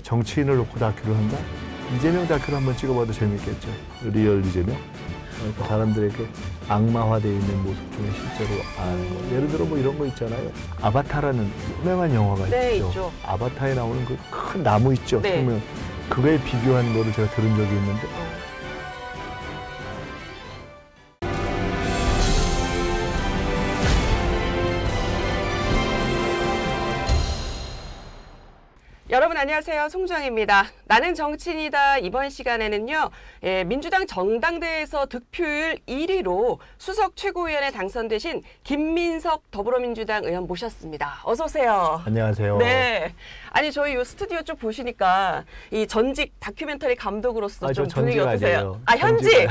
정치인을 놓고 다큐를 한다? 이재명 다큐를 한번 찍어봐도 재밌겠죠. 리얼 이재명. 그러니까 사람들에게 악마화되어 있는 모습 중에 실제로 아는 거. 예를 들어 뭐 이런 거 있잖아요. 아바타라는 유명한 영화가 네, 있죠. 있죠. 아바타에 나오는 그 큰 나무 있죠. 네. 생명. 그거에 비교한 거를 제가 들은 적이 있는데 여러분 안녕하세요. 송정입니다. 나는 정치인이다. 이번 시간에는요. 민주당 정당대회에서 득표율 1위로 수석 최고위원에 당선되신 김민석 더불어민주당 의원 모셨습니다. 어서 오세요. 안녕하세요. 네. 아니 저희 이 스튜디오 쭉 보시니까 이 전직 다큐멘터리 감독으로서 좀 분위기 어떠세요? 아니에요. 아 현직.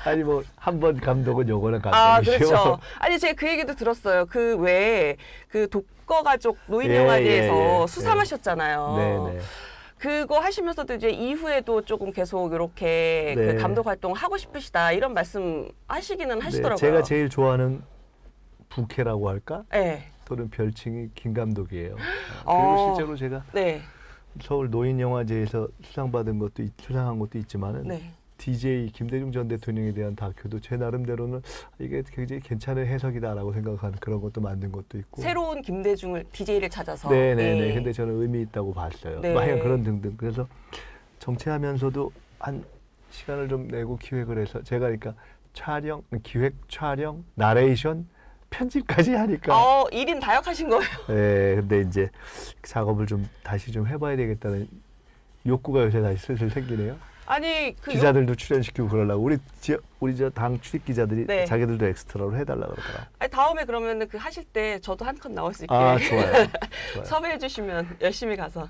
아니 뭐 한 번 감독은 요거는 감독이죠. 아 그렇죠. 아니 제가 그 얘기도 들었어요. 그 외에 그 독거가족 노인영화제에서 수상하셨잖아요. 네네. 그거 하시면서도 이제 이후에도 조금 계속 이렇게 네. 그 감독 활동 하고 싶으시다 이런 말씀 하시기는 하시더라고요. 제가 제일 좋아하는 부캐라고 할까? 네. 또는 별칭이 김 감독이에요. 그리고 어. 실제로 제가 네. 서울 노인영화제에서 수상한 것도 있지만은 네. DJ 김대중 전 대통령에 대한 다큐도 제 나름대로는 이게 굉장히 괜찮은 해석이다라고 생각하는 그런 것도 만든 것도 있고. 새로운 김대중을 DJ를 찾아서. 네네네. 네. 근데 저는 의미 있다고 봤어요. 네. 하여간 그런 등등. 그래서 정치하면서도 한 시간을 좀 내고 기획을 해서 제가 그러니까 기획, 촬영, 나레이션, 편집까지 하니까. 1인 다역하신 거예요. 네. 근데 이제 작업을 좀 다시 좀 해봐야 되겠다는 욕구가 요새 다시 슬슬 생기네요. 아니 그 기자들도 출연시키고 그러려고 우리 저 당 출입 기자들이 네. 자기들도 엑스트라로 해달라 그러더라. 아니, 다음에 그러면은 그 하실 때 저도 한 컷 나올 수 있게 아 좋아요. 섭외해 주시면 열심히 가서.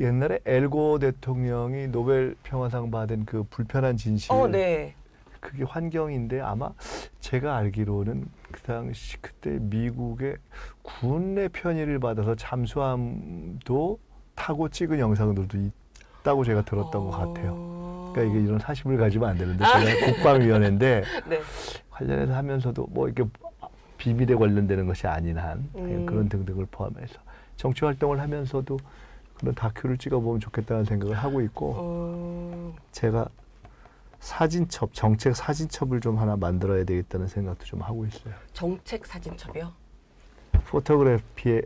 옛날에 엘고 대통령이 노벨 평화상 받은 그 불편한 진실. 네. 그게 환경인데 아마 제가 알기로는 그 당시 그때 미국의 군의 편의를 받아서 잠수함도 타고 찍은 영상들도 있다고 제가 들었던 것 같아요. 그러니까 이게 이런 사심을 가지면 안 되는데 제가 국방위원회인데 네. 관련해서 하면서도 뭐 이렇게 비밀에 관련되는 것이 아닌 한 그런 등등을 포함해서 정치 활동을 하면서도 그런 다큐를 찍어보면 좋겠다는 생각을 하고 있고 제가 정책 사진첩을 좀 하나 만들어야 되겠다는 생각도 좀 하고 있어요. 정책 사진첩이요? 포토그래피의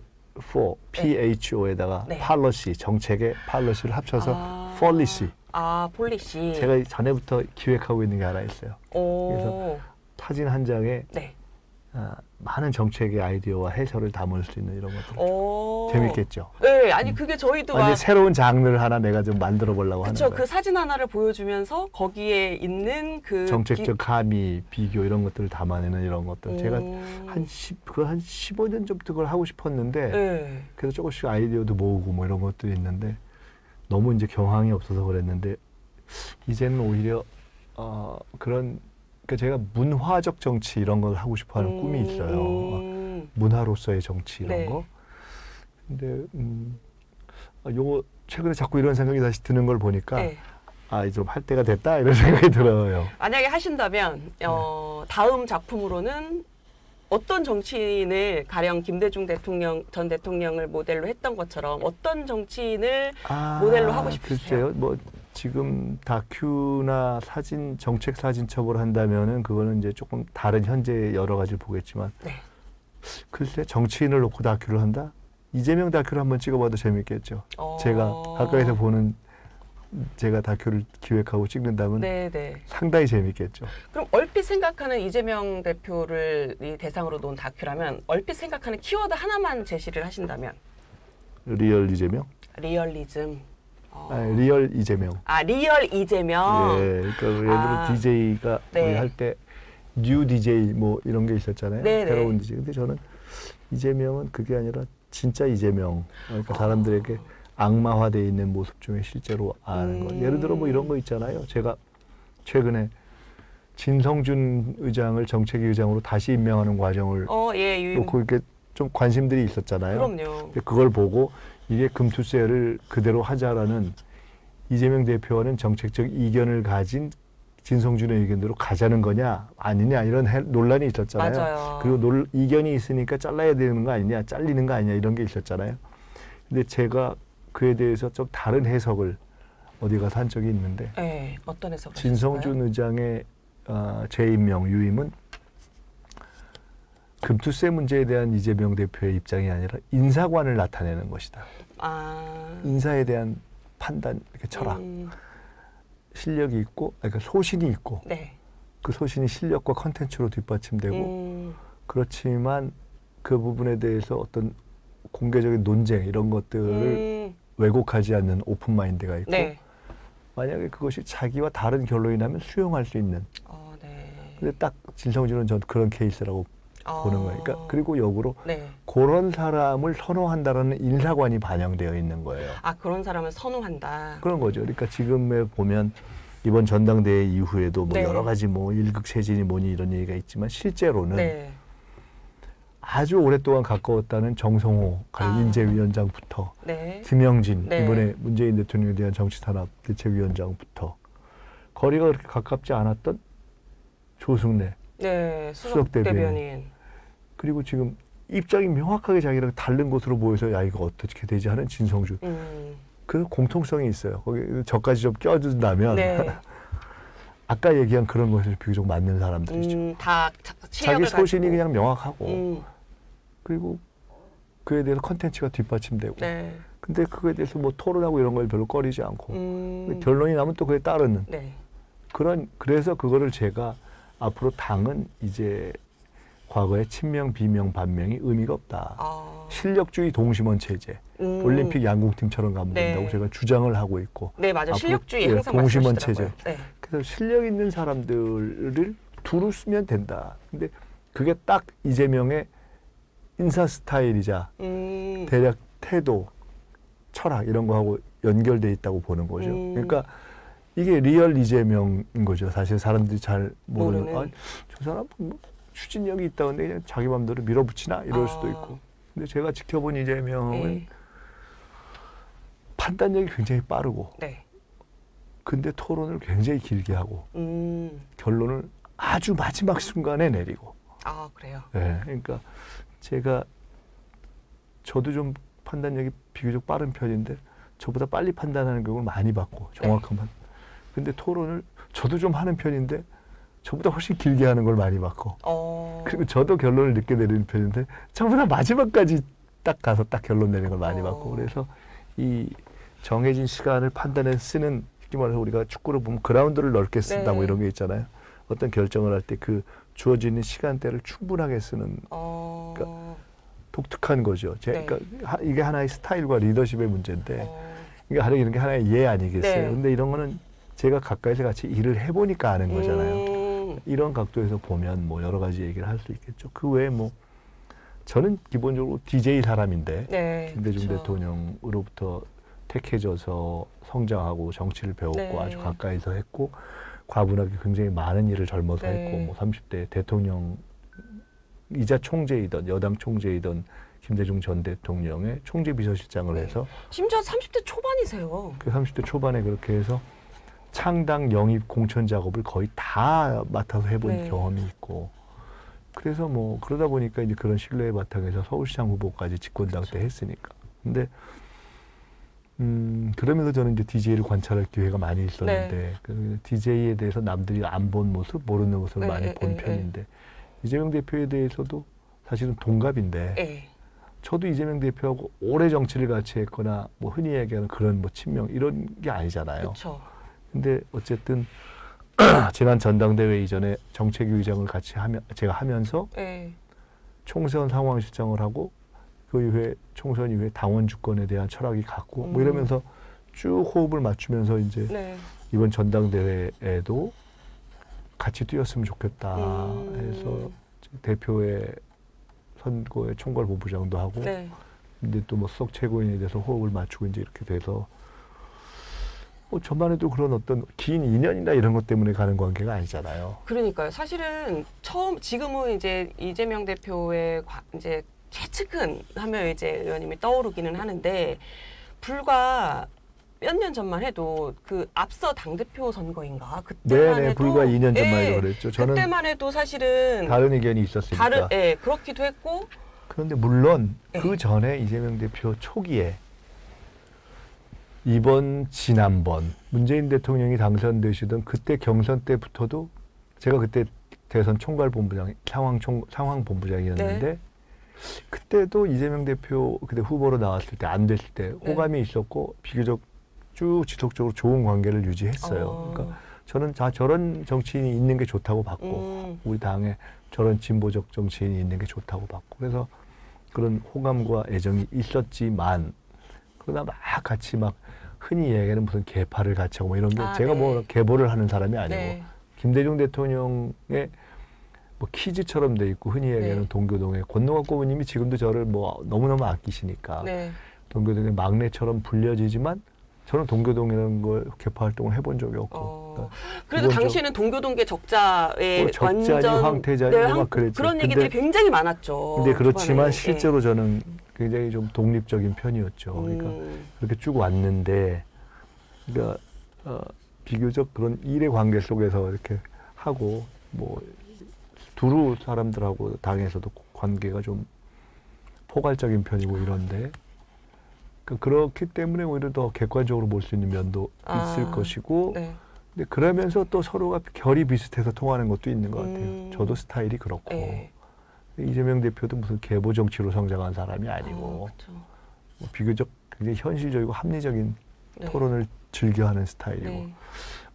PHO에다가 네. 팔러시, 정책의 팔러시를 합쳐서 폴리시. 폴리시. 제가 전에부터 기획하고 있는 게 하나 있어요. 그래서 사진 한 장에 네. 많은 정책의 아이디어와 해설을 담을 수 있는 이런 것들. 재밌겠죠? 네, 아니 그게 저희도 완전 새로운 장르를 하나 내가 좀 만들어 보려고 하는 거예요. 그 사진 하나를 보여주면서 거기에 있는 그 정책적 함의, 비교 이런 것들을 담아내는 이런 것들. 제가 한 15년 전부터 그걸 하고 싶었는데 네. 그래서 조금씩 아이디어도 모으고 뭐 이런 것도 있는데 너무 이제 경황이 없어서 그랬는데 이제는 오히려 그러니까 제가 문화적 정치 이런 걸 하고 싶어하는 꿈이 있어요. 문화로서의 정치 이런 네. 거. 근데 요거 최근에 자꾸 이런 생각이 다시 드는 걸 보니까 네. 좀 할 때가 됐다 이런 생각이 들어요. 만약에 하신다면 다음 작품으로는 어떤 정치인을 가령 김대중 전 대통령을 모델로 했던 것처럼 어떤 정치인을 모델로 하고 싶으세요? 글쎄요. 뭐 지금 다큐나 정책 사진첩을 한다면은 그거는 이제 조금 다른 현재 여러 가지를 보겠지만 네. 글쎄 정치인을 놓고 다큐를 한다? 이재명 다큐를 한번 찍어봐도 재밌겠죠. 제가 가까이서 보는 제가 다큐를 기획하고 찍는다면 네네. 상당히 재밌겠죠. 그럼 얼핏 생각하는 이재명 대표를 대상으로 놓은 다큐라면 얼핏 생각하는 키워드 하나만 제시를 하신다면? 리얼 이재명? 리얼리즘. 리얼 이재명. 리얼 이재명. 예, 그러니까 예를 들어 DJ가 네. 할 때 뉴 DJ 뭐 이런 게 있었잖아요. 네네. 새로운 DJ. 근데 저는 이재명은 그게 아니라 진짜 이재명. 그러니까 사람들에게 악마화되어 있는 모습 중에 실제로 아는 거. 예를 들어 뭐 이런 거 있잖아요. 제가 최근에 진성준 의장을 정책위 의장으로 다시 임명하는 과정을 놓고 이렇게 좀 관심들이 있었잖아요. 그럼요. 그걸 보고 이게 금투세를 그대로 하자라는 이재명 대표와는 정책적 이견을 가진 진성준의 의견대로 가자는 거냐 아니냐 이런 논란이 있었잖아요. 맞아요. 그리고 이견이 있으니까 잘라야 되는 거 아니냐 잘리는 거 아니냐 이런 게 있었잖아요. 근데 제가 그에 대해서 좀 다른 해석을 어디 가서 한 적이 있는데 네, 어떤 해석을 진성준 의장의 재임명, 유임은 금투세 문제에 대한 이재명 대표의 입장이 아니라 인사관을 나타내는 것이다. 인사에 대한 판단, 이렇게 철학, 실력이 있고, 그러니까 소신이 있고, 네. 그 소신이 실력과 컨텐츠로 뒷받침되고, 그렇지만 그 부분에 대해서 어떤 공개적인 논쟁 이런 것들을 왜곡하지 않는 오픈 마인드가 있고, 네. 만약에 그것이 자기와 다른 결론이 나면 수용할 수 있는. 네. 근데 딱 진성준은 전 그런 케이스라고 보는 거예요. 그러니까 그리고 역으로 네. 그런 사람을 선호한다라는 인사관이 반영되어 있는 거예요. 그런 사람을 선호한다. 그런 거죠. 그러니까 지금에 보면 이번 전당대회 이후에도 뭐 네. 여러 가지 뭐 일극세진이 뭐니 이런 얘기가 있지만 실제로는 네. 아주 오랫동안 가까웠다는 정성호 인재위원장부터 네. 김영진 네. 이번에 문재인 대통령에 대한 정치탄압 대책위원장부터 거리가 그렇게 가깝지 않았던 조승래 네. 수석 대변인. 그리고 지금 입장이 명확하게 자기랑 다른 것으로 보여서 야 이거 어떻게 되지 하는 진성준. 그 공통성이 있어요. 거기 저까지 좀 껴준다면 네. 아까 얘기한 그런 것을 비교적 맞는 사람들이죠. 다 자기 소신이 그냥 명확하고 그리고 그에 대해서 컨텐츠가 뒷받침되고 네. 근데 그거에 대해서 뭐 토론하고 이런 걸 별로 꺼리지 않고 결론이 나면 또 그에 따르는 네. 그래서 그거를 제가 앞으로 당은 이제 과거의 친명, 비명, 반명이 의미가 없다. 실력주의 동심원 체제, 올림픽 양궁팀처럼 가면 네. 된다고 제가 주장을 하고 있고. 네, 맞아요. 실력주의 항상 동심원 말씀하시더라고요. 체제. 네. 그래서 실력 있는 사람들을 두루 쓰면 된다. 근데 그게 딱 이재명의 인사 스타일이자 대략 태도, 철학 이런 거하고 연결돼 있다고 보는 거죠. 그러니까 이게 리얼 이재명인 거죠. 사실 사람들이 잘 모르는. 저 사람 뭐 추진력이 있다는데 그냥 자기 마음대로 밀어붙이나 이럴 수도 있고. 근데 제가 지켜본 이재명은 판단력이 굉장히 빠르고 네. 근데 토론을 굉장히 길게 하고 결론을 아주 마지막 순간에 내리고. 그래요? 네, 그러니까 저도 좀 판단력이 비교적 빠른 편인데 저보다 빨리 판단하는 경우를 많이 봤고 정확한 판. 근데 토론을 저도 좀 하는 편인데 저보다 훨씬 길게 하는 걸 많이 봤고 그리고 저도 결론을 늦게 내리는 편인데 저보다 마지막까지 딱 가서 딱 결론 내리는 걸 많이 봤고 그래서 이 정해진 시간을 판단에 쓰는 쉽게 말해서 우리가 축구를 보면 그라운드를 넓게 쓴다고 이런 게 있잖아요. 어떤 결정을 할 때 그 주어지는 시간대를 충분하게 쓰는 그러니까 독특한 거죠. 그러니까 이게 하나의 스타일과 리더십의 문제인데 이게 이런 게 하나의 예 아니겠어요. 네. 근데 이런 거는 제가 가까이서 같이 일을 해보니까 아는 거잖아요. 이런 각도에서 보면 뭐 여러 가지 얘기를 할 수 있겠죠. 그 외에 뭐 저는 기본적으로 DJ 사람인데 김대중 그렇죠. 대통령으로부터 택해져서 성장하고 정치를 배웠고 아주 가까이서 했고 과분하게 굉장히 많은 일을 젊어서 했고 뭐 30대 대통령이자 총재이던 여당 총재이던 김대중 전 대통령의 총재 비서실장을 해서 심지어 30대 초반이세요. 그 30대 초반에 그렇게 해서 창당 영입 공천 작업을 거의 다 맡아서 해본 경험이 있고 그래서 뭐 그러다 보니까 이제 그런 신뢰의 바탕에서 서울시장 후보까지 집권당 때 했으니까. 근데 그러면서 저는 이제 DJ를 관찰할 기회가 많이 있었는데 그 DJ에 대해서 남들이 안 본 모습, 모르는 모습을 많이 본 편인데 이재명 대표에 대해서도 사실은 동갑인데 저도 이재명 대표하고 오래 정치를 같이 했거나 뭐 흔히 얘기하는 그런 뭐 친명 이런 게 아니잖아요. 그렇죠. 근데 어쨌든 지난 전당대회 이전에 정책위의장을 같이 제가 하면서 총선 상황실장을 하고 그 이후에 총선 이후에 당원 주권에 대한 철학이 같고 뭐 이러면서 쭉 호흡을 맞추면서 이제 이번 전당대회에도 같이 뛰었으면 좋겠다 해서 대표의 선거의 총괄본부장도 하고 근데 또 뭐 수석 최고인에 대해서 호흡을 맞추고 이제 이렇게 돼서 뭐 저만 해도 그런 어떤 긴 인연이나 이런 것 때문에 가는 관계가 아니잖아요. 그러니까요. 사실은 지금은 이제 이재명 대표의 이제 최측근 하면 이제 의원님이 떠오르기는 하는데 불과 몇 년 전만 해도 그 앞서 당대표 선거인가 그때만 해도 불과 2년 전만 해도 그랬죠. 저는 그때만 해도 사실은 다른 의견이 있었으니까. 그렇기도 했고 그런데 물론 그 전에 이재명 대표 초기에 이번 지난번 문재인 대통령이 당선되시던 그때 경선 때부터도 제가 그때 대선 총괄본부장 상황본부장이었는데 네. 그때도 이재명 대표 그때 후보로 나왔을 때 안 됐을 때 호감이 있었고 비교적 쭉 지속적으로 좋은 관계를 유지했어요. 그러니까 저는 저런 정치인이 있는 게 좋다고 봤고 우리 당에 저런 진보적 정치인이 있는 게 좋다고 봤고 그래서 그런 호감과 애정이 있었지만 그러다 막 같이 막 흔히 얘기하는 무슨 개파를 같이 하고 뭐 이런 게 제가 네. 뭐 계보를 하는 사람이 아니고 네. 김대중 대통령의 뭐 키즈처럼 돼 있고 흔히 얘기하는 네. 동교동의 권노갑 고모님이 지금도 저를 뭐 너무너무 아끼시니까 네. 동교동의 막내처럼 불려지지만 저는 동교동이라는 걸 개파 활동을 해본 적이 없고 그러니까 그래도 기본적- 당시에는 동교동계 적자에 적자니 완전 황태자니 막 그랬지. 그런 얘기들이 굉장히 많았죠. 근데 그렇지만 초반에. 실제로 저는 굉장히 좀 독립적인 편이었죠. 그러니까 그렇게 쭉 왔는데, 그러니까 비교적 그런 일의 관계 속에서 이렇게 하고 뭐 두루 사람들하고 당에서도 관계가 좀 포괄적인 편이고 이런데 그렇기 때문에 오히려 더 객관적으로 볼 수 있는 면도 있을 것이고 네. 근데 그러면서 또 서로가 결이 비슷해서 통하는 것도 있는 것 같아요. 저도 스타일이 그렇고 네. 이재명 대표도 무슨 계보 정치로 성장한 사람이 아니고 그렇죠. 뭐 비교적 굉장히 현실적이고 합리적인 네. 토론을 즐겨하는 스타일이고 네.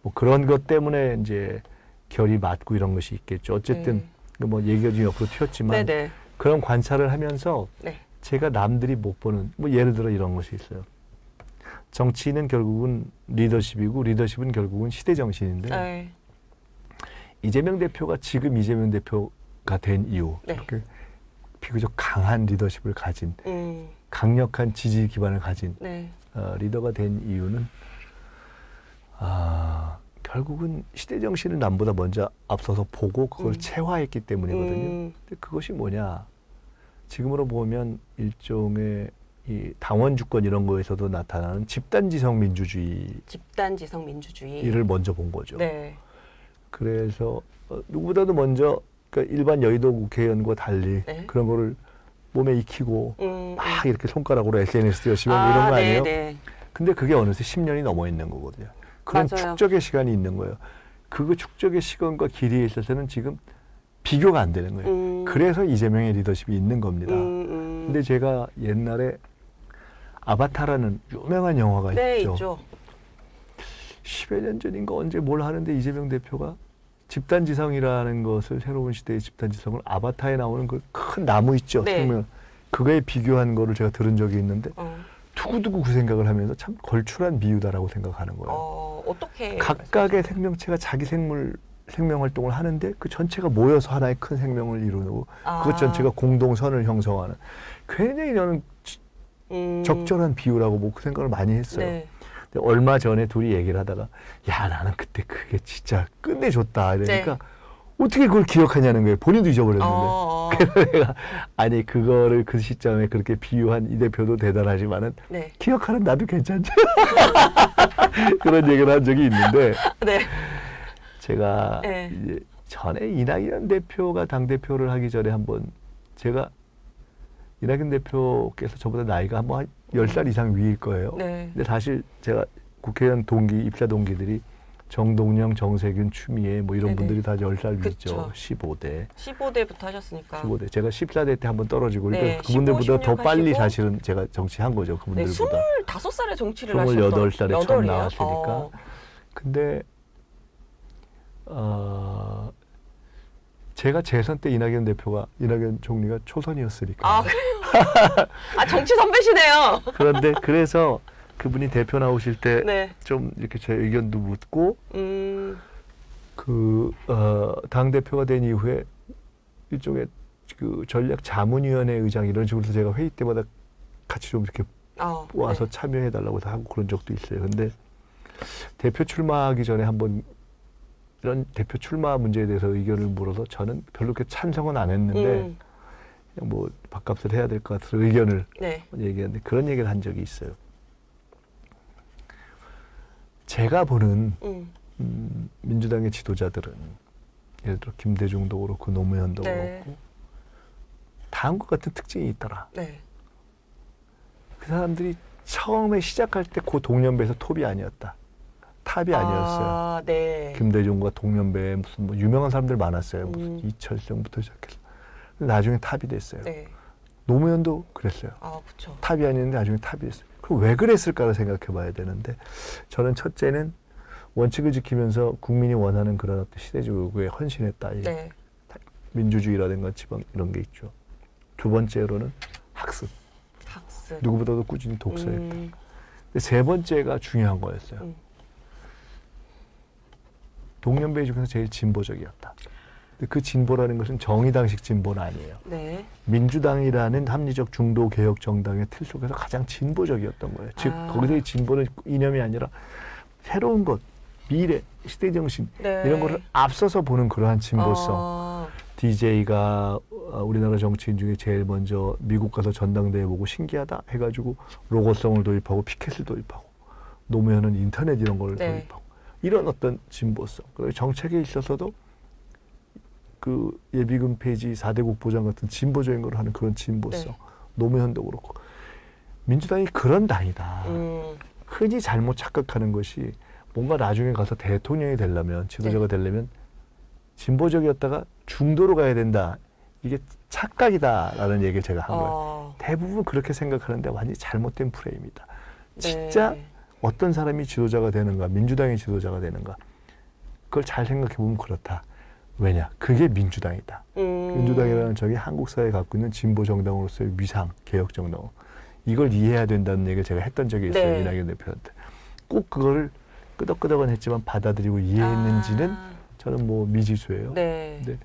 뭐 그런 것 때문에 이제 결이 맞고 이런 것이 있겠죠. 어쨌든 뭐 얘기가 좀 옆으로 튀었지만 네네. 그런 관찰을 하면서 네. 제가 남들이 못 보는 뭐 예를 들어 이런 것이 있어요. 정치는 결국은 리더십이고 리더십은 결국은 시대 정신인데 네. 이재명 대표가 지금 이재명 대표가 된 이유 네. 이렇게 비교적 강한 리더십을 가진 강력한 지지 기반을 가진 네. 리더가 된 이유는 결국은 시대 정신을 남보다 먼저 앞서서 보고 그걸 체화했기 때문이거든요. 근데 그것이 뭐냐? 지금으로 보면 일종의 이 당원 주권 이런 거에서도 나타나는 집단지성 민주주의를 집단지성 민주주의. 먼저 본 거죠. 네. 그래서 누구보다도 먼저 그러니까 일반 여의도 국회의원과 달리 네. 그런 거를 몸에 익히고 막 이렇게 손가락으로 SNS도 열심히 하고 이런 거 네, 아니에요? 네. 근데 그게 어느새 10년이 넘어 있는 거거든요. 그런 맞아요. 축적의 시간이 있는 거예요. 그 축적의 시간과 길이에 있어서는 지금 비교가 안 되는 거예요. 그래서 이재명의 리더십이 있는 겁니다. 근데 제가 옛날에 아바타라는 유명한 영화가 네, 있죠. 있죠. 10여 년 전인가 언제 뭘 하는데 이재명 대표가 집단지성이라는 것을 새로운 시대의 집단지성을 아바타에 나오는 그 큰 나무 있죠. 네. 생명. 그거에 비교한 거를 제가 들은 적이 있는데 두고두고 그 생각을 하면서 참 걸출한 비유다라고 생각하는 거예요. 어떻게 각각의 생명체가 자기 생명 활동을 하는데 그 전체가 모여서 하나의 큰 생명을 이루고 그것 전체가 공동선을 형성하는 굉장히 저는 적절한 비유라고 뭐 그 생각을 많이 했어요. 네. 근데 얼마 전에 둘이 얘기를 하다가 야 나는 그때 그게 진짜 끝내줬다 이러니까 어떻게 그걸 기억하냐는 거예요. 본인도 잊어버렸는데. 그래서 내가 아니 그거를 그 시점에 그렇게 비유한 이 대표도 대단하지만은 네. 기억하는 나도 괜찮죠. 그런 얘기를 한 적이 있는데 네. 제가 네. 이제 전에 이낙연 대표가 당대표를 하기 전에 한번 제가 이낙연 대표께서 저보다 나이가 한 10살 이상 위일 거예요. 네. 근데 사실 제가 국회의원 입사 동기들이 정동영, 정세균, 추미애 뭐 이런 네네. 분들이 다 10살 그쵸. 위죠. 15대. 15대부터 하셨으니까. 15대. 제가 14대 때 한번 떨어지고 네, 그러니까 그분들보다 15, 더 빨리 16 사실은 제가 정치한 거죠. 네, 그분들보다. 25살에 정치를 하셨던 28살에 처음 여덟이에요? 나왔으니까. 근데 제가 재선 때 이낙연 총리가 초선이었으니까. 그래요? 정치 선배시네요. 그런데 그래서 그분이 대표 나오실 때 좀 네. 이렇게 제 의견도 묻고 당 대표가 된 이후에 일종의 그 전략 자문위원회 의장 이런 식으로 제가 회의 때마다 같이 좀 이렇게 와서 네. 참여해 달라고 하고 그런 적도 있어요. 근데 대표 출마하기 전에 한번 이런 대표 출마 문제에 대해서 의견을 물어서 저는 별로 그렇게 찬성은 안 했는데 그냥 뭐 밥값을 해야 될 것 같아서 의견을 네. 얘기했는데 그런 얘기를 한 적이 있어요. 제가 보는 민주당의 지도자들은 예를 들어 김대중도 그렇고 노무현도 네. 그렇고 다음과 같은 특징이 있더라. 네. 그 사람들이 처음에 시작할 때 그 동년배에서 톱이 아니었다. 탑이 아니었어요. 아, 네. 김대중과 동년배에 무슨 뭐 유명한 사람들 많았어요. 무슨 이철성부터 시작해서. 나중에 탑이 됐어요. 네. 노무현도 그랬어요. 아, 그렇죠. 탑이 아니었는데 나중에 탑이 됐어요. 그럼 왜 그랬을까를 생각해 봐야 되는데 저는 첫째는 원칙을 지키면서 국민이 원하는 그런 어떤 시대적 요구에 헌신했다. 이게 네. 민주주의라든가 지방 이런 게 있죠. 두 번째로는 학습. 학습. 누구보다도 꾸준히 독서했다. 근데 세 번째가 중요한 거였어요. 동년배 중에서 제일 진보적이었다. 근데 그 진보라는 것은 정의당식 진보는 아니에요. 네. 민주당이라는 합리적 중도 개혁 정당의 틀 속에서 가장 진보적이었던 거예요. 즉 거기서의 진보는 이념이 아니라 새로운 것, 미래, 시대 정신 네. 이런 거를 앞서서 보는 그러한 진보성. DJ가 우리나라 정치인 중에 제일 먼저 미국 가서 전당대회 보고 신기하다 해가지고 로고송을 도입하고 피켓을 도입하고 노무현은 인터넷 이런 걸 네. 도입하고 이런 어떤 진보성. 그리고 정책에 있어서도 그 예비군 폐지 4대국 보장 같은 진보적인 걸 하는 그런 진보성. 네. 노무현도 그렇고. 민주당이 그런 당이다. 흔히 잘못 착각하는 것이 뭔가 나중에 가서 대통령이 되려면 지도자가 되려면 진보적이었다가 중도로 가야 된다. 이게 착각이다라는 얘기를 제가 한 거예요. 대부분 그렇게 생각하는데 완전히 잘못된 프레임이다. 진짜 네. 어떤 사람이 지도자가 되는가, 민주당이 지도자가 되는가, 그걸 잘 생각해 보면 그렇다. 왜냐? 그게 민주당이다. 민주당이라는 적이 한국 사회에 갖고 있는 진보 정당으로서의 위상, 개혁 정당. 이걸 이해해야 된다는 얘기를 제가 했던 적이 있어요. 네. 이낙연 대표한테. 꼭 그거를 끄덕끄덕은 했지만 받아들이고 이해했는지는 저는 뭐 미지수예요. 네. 근데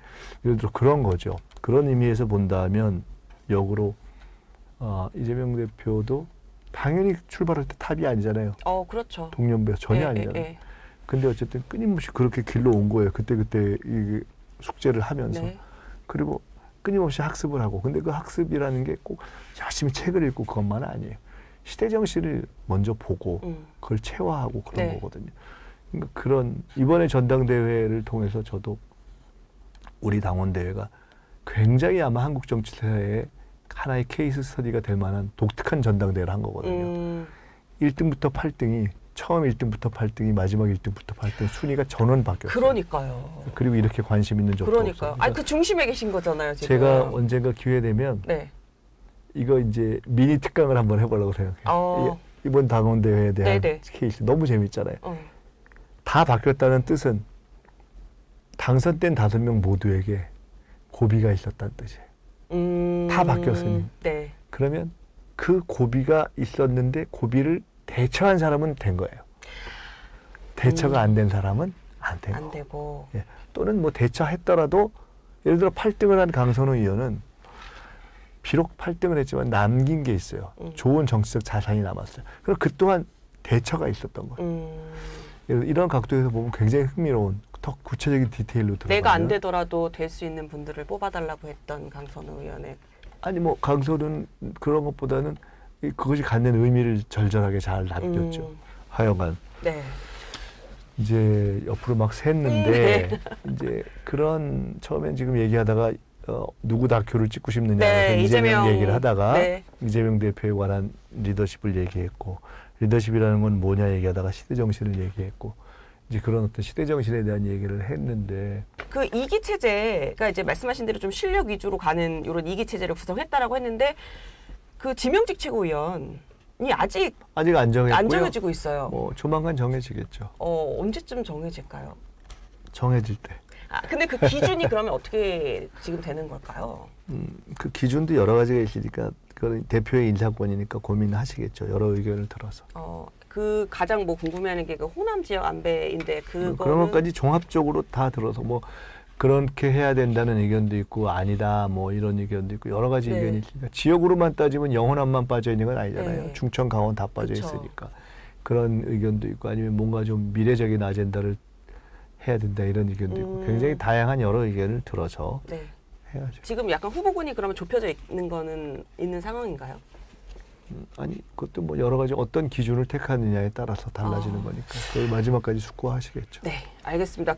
예를 들어 그런 거죠. 그런 의미에서 본다면 역으로 이재명 대표도 당연히 출발할 때 탑이 아니잖아요. 그렇죠. 동년배 전혀 아니잖아요. 근데 어쨌든 끊임없이 그렇게 길러 온 거예요. 그때 이 숙제를 하면서. 네. 그리고 끊임없이 학습을 하고. 근데 그 학습이라는 게 꼭 열심히 책을 읽고 그것만은 아니에요. 시대 정신을 먼저 보고 그걸 체화하고 그런 네. 거거든요. 그러니까 그런 이번에 전당대회를 통해서 저도 우리 당원대회가 굉장히 아마 한국 정치사회에 하나의 케이스 스터디가 될 만한 독특한 전당대회를 한 거거든요. 1등부터 8등이 처음 1등부터 8등이 마지막 1등부터 8등 순위가 전원 바뀌었어요. 그러니까요. 그리고 이렇게 관심 있는 적도 그러니까요. 없어요. 아니 그 중심에 계신 거잖아요, 지금. 제가 언젠가 기회 되면 네. 이거 이제 미니 특강을 한번 해보려고 생각해요. 이번 당원대회에 대한 네네. 케이스 너무 재밌잖아요. 어. 다 바뀌었다는 뜻은 당선된 5명 모두에게 고비가 있었다는 뜻이에요. 다 바뀌었으니. 네. 그러면 그 고비가 있었는데 고비를 대처한 사람은 된 거예요. 대처가 안 된 사람은 안 된 거고. 되고. 예. 또는 뭐 대처했더라도 예를 들어 8등을 한 강선우 의원은 비록 8등을 했지만 남긴 게 있어요. 좋은 정치적 자산이 남았어요. 그럼 그 또한 대처가 있었던 거예요. 이런 각도에서 보면 굉장히 흥미로운 더 구체적인 디테일로 들어가면 내가 안 되더라도 될 수 있는 분들을 뽑아달라고 했던 강선우 의원의 아니 뭐 강선우는 그런 것보다는 그것이 갖는 의미를 절절하게 잘 남겼죠. 하여간 네. 이제 옆으로 막 샜는데 이제 그런 처음엔 지금 얘기하다가 누구 다큐를 찍고 싶느냐 해서 이재명 얘기를 하다가 이재명 대표에 관한 리더십을 얘기했고 리더십이라는 건 뭐냐 얘기하다가 시대 정신을 얘기했고 이제 그런 어떤 시대 정신에 대한 얘기를 했는데 그 이기 체제가 이제 말씀하신 대로 좀 실력 위주로 가는 이런 이기 체제를 구성했다라고 했는데 그 지명직 최고위원이 아직 안 정했고요. 안 정해지고 있어요. 뭐 조만간 정해지겠죠. 언제쯤 정해질까요? 정해질 때. 근데 그 기준이 그러면 어떻게 지금 되는 걸까요? 그 기준도 여러 가지가 있으니까 그건 대표의 인사권이니까 고민하시겠죠. 여러 의견을 들어서. 그 가장 뭐 궁금해하는 게 그 호남 지역 안배인데 그거는 그런 것까지 종합적으로 다 들어서 뭐 그렇게 해야 된다는 의견도 있고 아니다 뭐 이런 의견도 있고 여러 가지 의견이 있으니까 지역으로만 따지면 영호남만 빠져 있는 건 아니잖아요. 충청, 강원 다 빠져 있으니까 그런 의견도 있고 아니면 뭔가 좀 미래적인 아젠다를 해야 된다 이런 의견도 있고 굉장히 다양한 여러 의견을 들어서 해야죠. 지금 약간 후보군이 그러면 좁혀져 있는 거는 있는 상황인가요? 아니 그것도 뭐 여러 가지 어떤 기준을 택하느냐에 따라서 달라지는 거니까 거의 마지막까지 숙고하시겠죠. 네, 알겠습니다.